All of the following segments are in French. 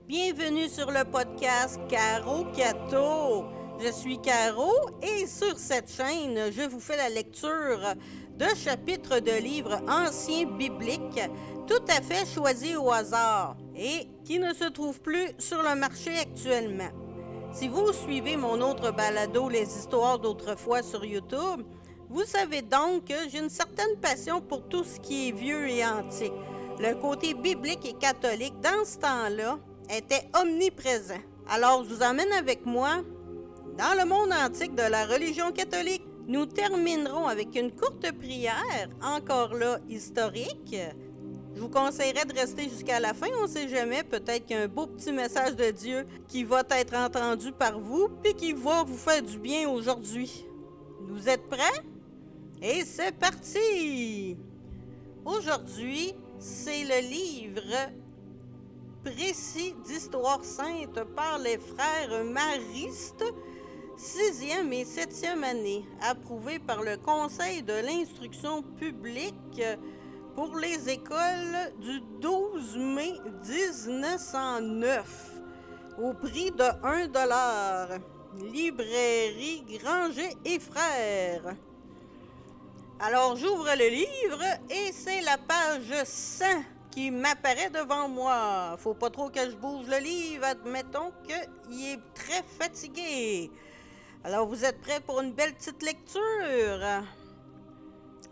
Bienvenue sur le podcast Caro Cato. Je suis Caro et sur cette chaîne, je vous fais la lecture de chapitres de livres anciens bibliques tout à fait choisis au hasard et qui ne se trouvent plus sur le marché actuellement. Si vous suivez mon autre balado, Les histoires d'autrefois sur YouTube, vous savez donc que j'ai une certaine passion pour tout ce qui est vieux et antique. Le côté biblique et catholique, dans ce temps-là, était omniprésent. Alors, je vous emmène avec moi dans le monde antique de la religion catholique. Nous terminerons avec une courte prière, encore là historique. Je vous conseillerais de rester jusqu'à la fin, on ne sait jamais, peut-être qu'il y a un beau petit message de Dieu qui va être entendu par vous, puis qui va vous faire du bien aujourd'hui. Vous êtes prêts? Et c'est parti! Aujourd'hui, c'est le livre précis d'Histoire sainte par les frères Maristes, 6e et 7e année, approuvé par le Conseil de l'instruction publique pour les écoles du 12 mai 1909, au prix de 1 $. Librairie Granger et Frères. Alors, j'ouvre le livre et c'est la page 100 qui m'apparaît devant moi. Faut pas trop que je bouge le livre, admettons qu'il est très fatigué. Alors, vous êtes prêts pour une belle petite lecture?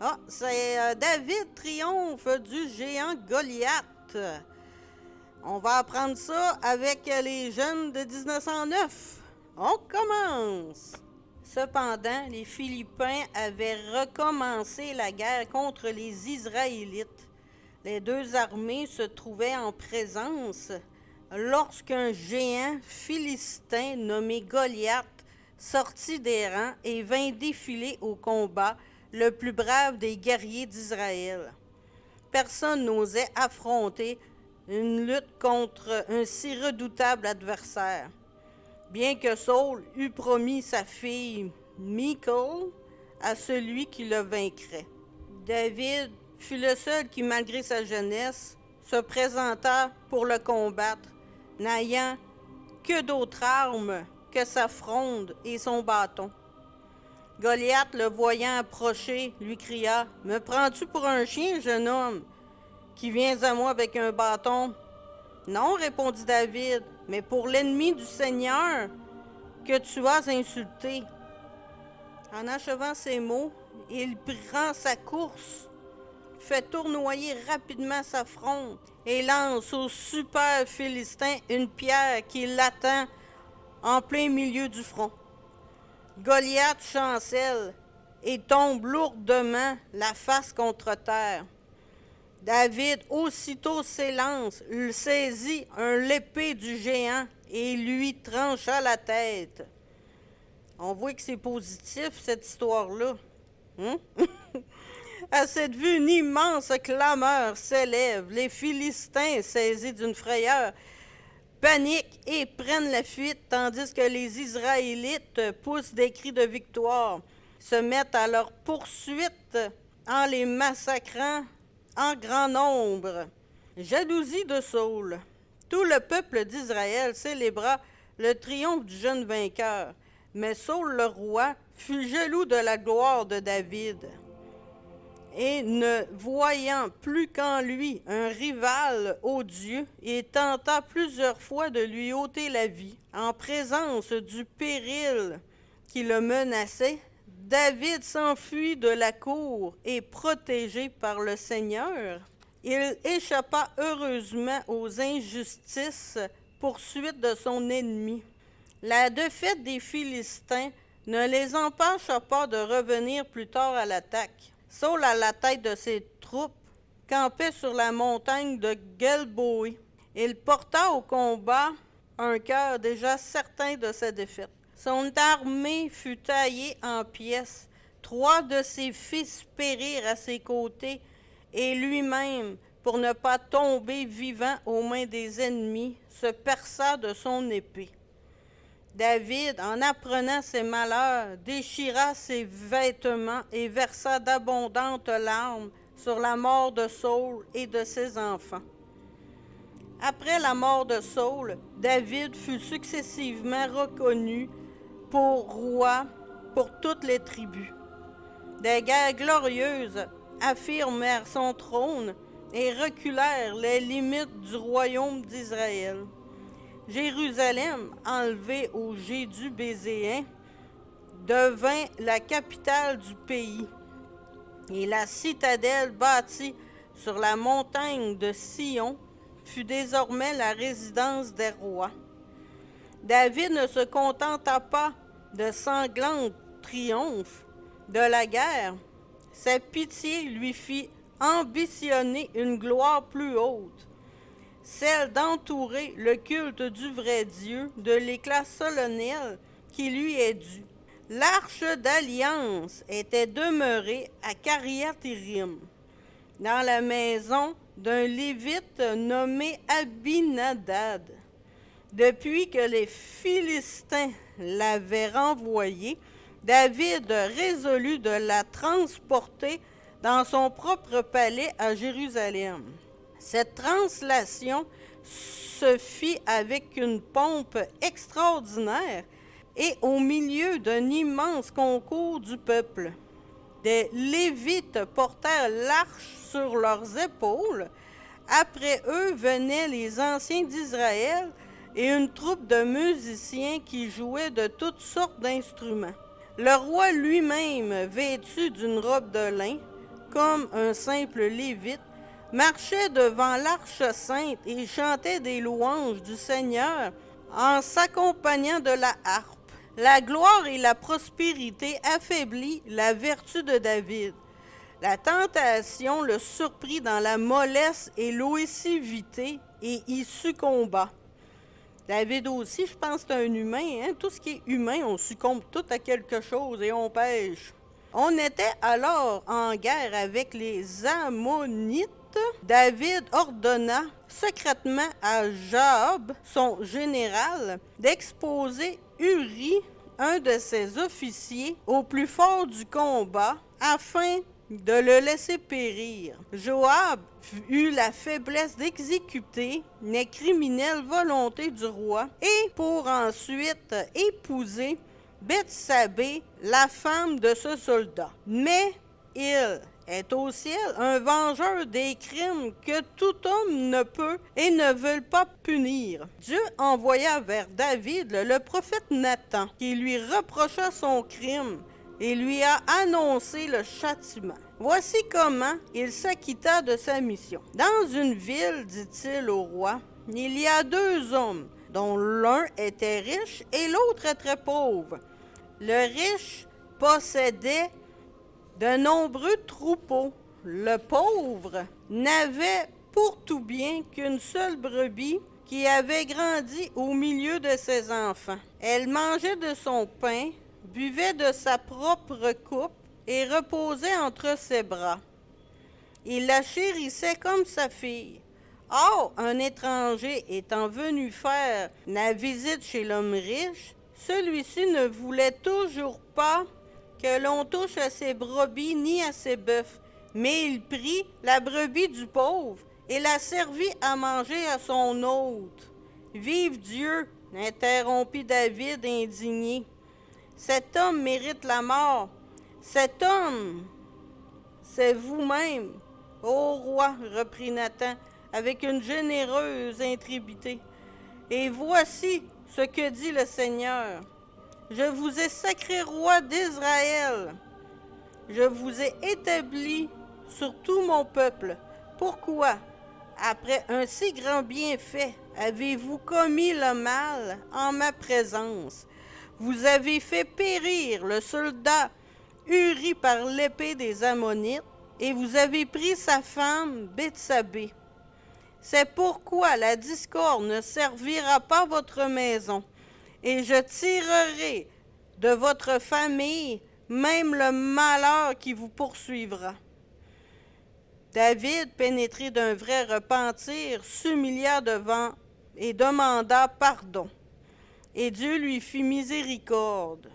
Ah, c'est David triomphe du géant Goliath. On va apprendre ça avec les jeunes de 1909. On commence! Cependant, les Philippiens avaient recommencé la guerre contre les Israélites. Les deux armées se trouvaient en présence lorsqu'un géant philistin nommé Goliath sortit des rangs et vint défiler au combat, le plus brave des guerriers d'Israël. Personne n'osait affronter une lutte contre un si redoutable adversaire. Bien que Saul eût promis sa fille Michal à celui qui le vaincrait. David fut le seul qui, malgré sa jeunesse, se présenta pour le combattre, n'ayant que d'autres armes que sa fronde et son bâton. Goliath, le voyant approcher, lui cria « Me prends-tu pour un chien, jeune homme, qui viens à moi avec un bâton? » « Non, répondit David, mais pour l'ennemi du Seigneur que tu as insulté. » En achevant ces mots, il prend sa course, fait tournoyer rapidement sa fronde et lance au super Philistin une pierre qui l'attend en plein milieu du front. Goliath chancelle et tombe lourdement la face contre terre. David aussitôt s'élance, saisit l'épée du géant et lui trancha la tête. On voit que c'est positif, cette histoire-là. À cette vue, une immense clameur s'élève. Les Philistins, saisis d'une frayeur, paniquent et prennent la fuite, tandis que les Israélites poussent des cris de victoire, se mettent à leur poursuite en les massacrant en grand nombre. Jalousie de Saul. Tout le peuple d'Israël célébra le triomphe du jeune vainqueur, mais Saul le roi fut jaloux de la gloire de David. Et ne voyant plus qu'en lui un rival odieux, il tenta plusieurs fois de lui ôter la vie. En présence du péril qui le menaçait, David s'enfuit de la cour et, protégé par le Seigneur, il échappa heureusement aux injustices poursuites de son ennemi. La défaite des Philistins ne les empêcha pas de revenir plus tard à l'attaque. Saul, à la tête de ses troupes, campait sur la montagne de Gilboa. Il porta au combat un cœur déjà certain de sa défaite. Son armée fut taillée en pièces. 3 de ses fils périrent à ses côtés, et lui-même, pour ne pas tomber vivant aux mains des ennemis, se perça de son épée. David, en apprenant ses malheurs, déchira ses vêtements et versa d'abondantes larmes sur la mort de Saul et de ses enfants. Après la mort de Saül, David fut successivement reconnu pour roi pour toutes les tribus. Des guerres glorieuses affirmèrent son trône et reculèrent les limites du royaume d'Israël. Jérusalem, enlevée aux Jédubézéens, devint la capitale du pays, et la citadelle bâtie sur la montagne de Sion fut désormais la résidence des rois. David ne se contenta pas de sanglants triomphes de la guerre. Sa pitié lui fit ambitionner une gloire plus haute, celle d'entourer le culte du vrai Dieu de l'éclat solennel qui lui est dû. L'arche d'alliance était demeurée à Kiriath-Yearim, dans la maison d'un Lévite nommé Abinadab. Depuis que les Philistins l'avaient renvoyée, David résolut de la transporter dans son propre palais à Jérusalem. Cette translation se fit avec une pompe extraordinaire et au milieu d'un immense concours du peuple. Des Lévites portèrent l'arche sur leurs épaules. Après eux venaient les anciens d'Israël et une troupe de musiciens qui jouaient de toutes sortes d'instruments. Le roi lui-même, vêtu d'une robe de lin, comme un simple Lévite, marchait devant l'arche sainte et chantait des louanges du Seigneur en s'accompagnant de la harpe. La gloire et la prospérité affaiblit la vertu de David. La tentation le surprit dans la mollesse et l'oisivité et y succomba. David aussi, je pense que c'est un humain. Hein? Tout ce qui est humain, on succombe tout à quelque chose et on pêche. On était alors en guerre avec les Ammonites. David ordonna secrètement à Joab, son général, d'exposer Uri, un de ses officiers, au plus fort du combat, afin de le laisser périr. Joab eut la faiblesse d'exécuter les criminelles volontés du roi et pour ensuite épouser Bethsabée, la femme de ce soldat. Mais il est au ciel un vengeur des crimes que tout homme ne peut et ne veut pas punir. Dieu envoya vers David le prophète Nathan, qui lui reprocha son crime et lui a annoncé le châtiment. Voici comment il s'acquitta de sa mission. Dans une ville, dit-il au roi, il y a 2 hommes, dont l'un était riche et l'autre très pauvre. Le riche possédait de nombreux troupeaux. Le pauvre n'avait pour tout bien qu'une seule brebis qui avait grandi au milieu de ses enfants. Elle mangeait de son pain, buvait de sa propre coupe et reposait entre ses bras. Il la chérissait comme sa fille. Or, un étranger étant venu faire la visite chez l'homme riche, celui-ci ne voulait toujours pas que l'on touche à ses brebis ni à ses bœufs, mais il prit la brebis du pauvre et la servit à manger à son hôte. « Vive Dieu !» interrompit David indigné. « Cet homme mérite la mort. Cet homme, c'est vous-même. »« Ô roi, reprit Nathan, avec une généreuse intrépidité. Et voici ce que dit le Seigneur. Je vous ai sacré roi d'Israël. Je vous ai établi sur tout mon peuple. Pourquoi, après un si grand bienfait, avez-vous commis le mal en ma présence? Vous avez fait périr le soldat Uri par l'épée des Ammonites, et vous avez pris sa femme Bethsabée. C'est pourquoi la discorde ne servira pas votre maison, et je tirerai de votre famille même le malheur qui vous poursuivra. David, pénétré d'un vrai repentir, s'humilia devant et demanda pardon. Et Dieu lui fit miséricorde.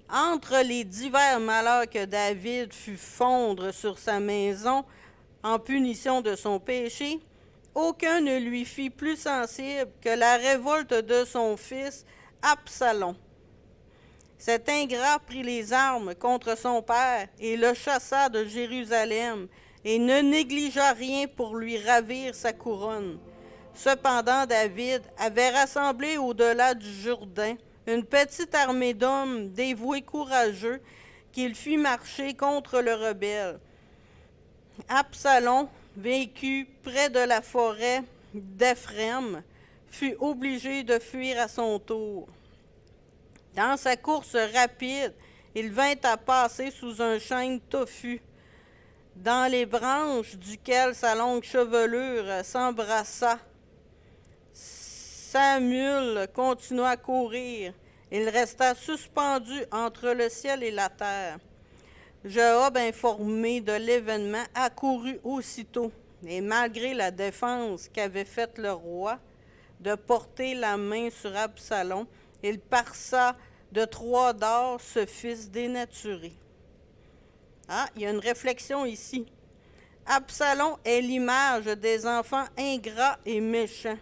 Entre les divers malheurs que David fut fondre sur sa maison en punition de son péché, aucun ne lui fit plus sensible que la révolte de son fils Absalom. Cet ingrat prit les armes contre son père et le chassa de Jérusalem, et ne négligea rien pour lui ravir sa couronne. Cependant, David avait rassemblé au-delà du Jourdain une petite armée d'hommes dévoués courageux qu'il fit marcher contre le rebelle. Absalom, vécu près de la forêt d'Éphrem, fut obligé de fuir à son tour. Dans sa course rapide, il vint à passer sous un chêne touffu, dans les branches duquel sa longue chevelure s'embrassa. Samuel continua à courir. Il resta suspendu entre le ciel et la terre. Joab, informé de l'événement, accourut aussitôt, et malgré la défense qu'avait faite le roi de porter la main sur Absalom, il parça de 3 dards ce fils dénaturé. Ah, il y a une réflexion ici. Absalom est l'image des enfants ingrats et méchants,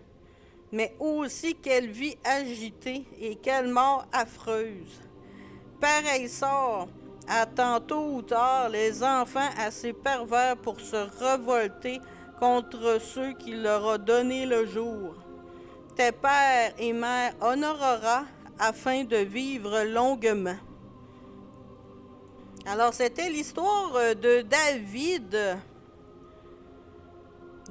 mais aussi quelle vie agitée et quelle mort affreuse. Pareil sort attend tôt ou tard les enfants assez pervers pour se révolter contre ceux qui leur ont donné le jour. Tes pères et mères honorera afin de vivre longuement. Alors, c'était l'histoire de David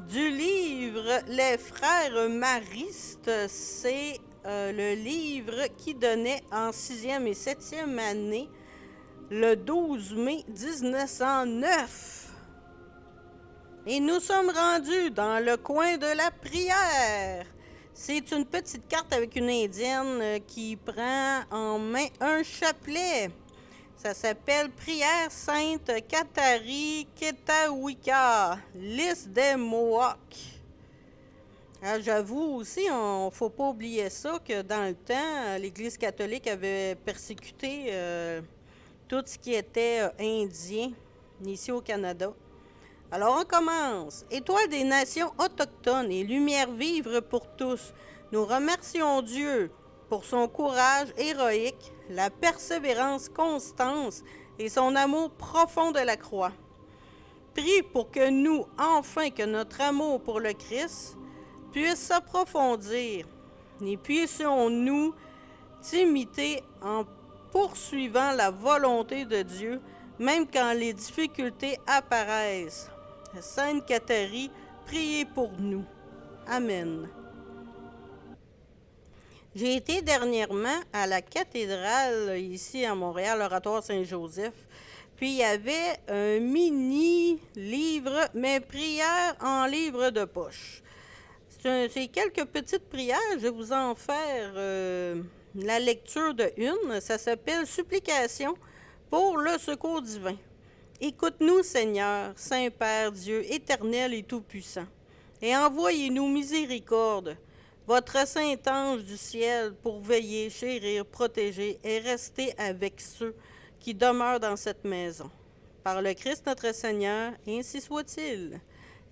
du livre Les Frères Maristes. C'est le livre qui donnait en 6e et 7e année le 12 mai 1909. Et nous sommes rendus dans le coin de la prière. C'est une petite carte avec une indienne qui prend en main un chapelet. Ça s'appelle Prière Sainte Katari Ketawika, liste des Mohawks. J'avoue aussi, il ne faut pas oublier ça, que dans le temps, l'Église catholique avait persécuté tout ce qui était indien ici au Canada. Alors on commence. Étoile des nations autochtones et lumière vive pour tous, nous remercions Dieu pour son courage héroïque, la persévérance constante et son amour profond de la croix. Prie pour que nous, enfin, que notre amour pour le Christ puisse s'approfondir et puissions-nous t'imiter en poursuivant la volonté de Dieu, même quand les difficultés apparaissent. Sainte Catherine, priez pour nous. Amen. J'ai été dernièrement à la cathédrale ici à Montréal, l'Oratoire Saint-Joseph. Puis il y avait un mini-livre, mais prières en livre de poche. C'est quelques petites prières. Je vais vous en faire la lecture de une. Ça s'appelle Supplication pour le secours divin. Écoute-nous, Seigneur, Saint-Père, Dieu éternel et tout-puissant, et envoyez-nous miséricorde, votre saint ange du ciel, pour veiller, chérir, protéger et rester avec ceux qui demeurent dans cette maison. Par le Christ notre Seigneur, ainsi soit-il.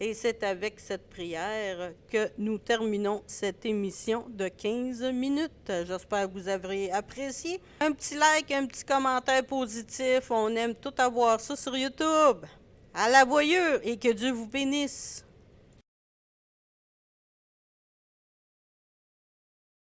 Et c'est avec cette prière que nous terminons cette émission de 15 minutes. J'espère que vous avez apprécié. Un petit like, un petit commentaire positif. On aime tout avoir ça sur YouTube. À la voyure et que Dieu vous bénisse.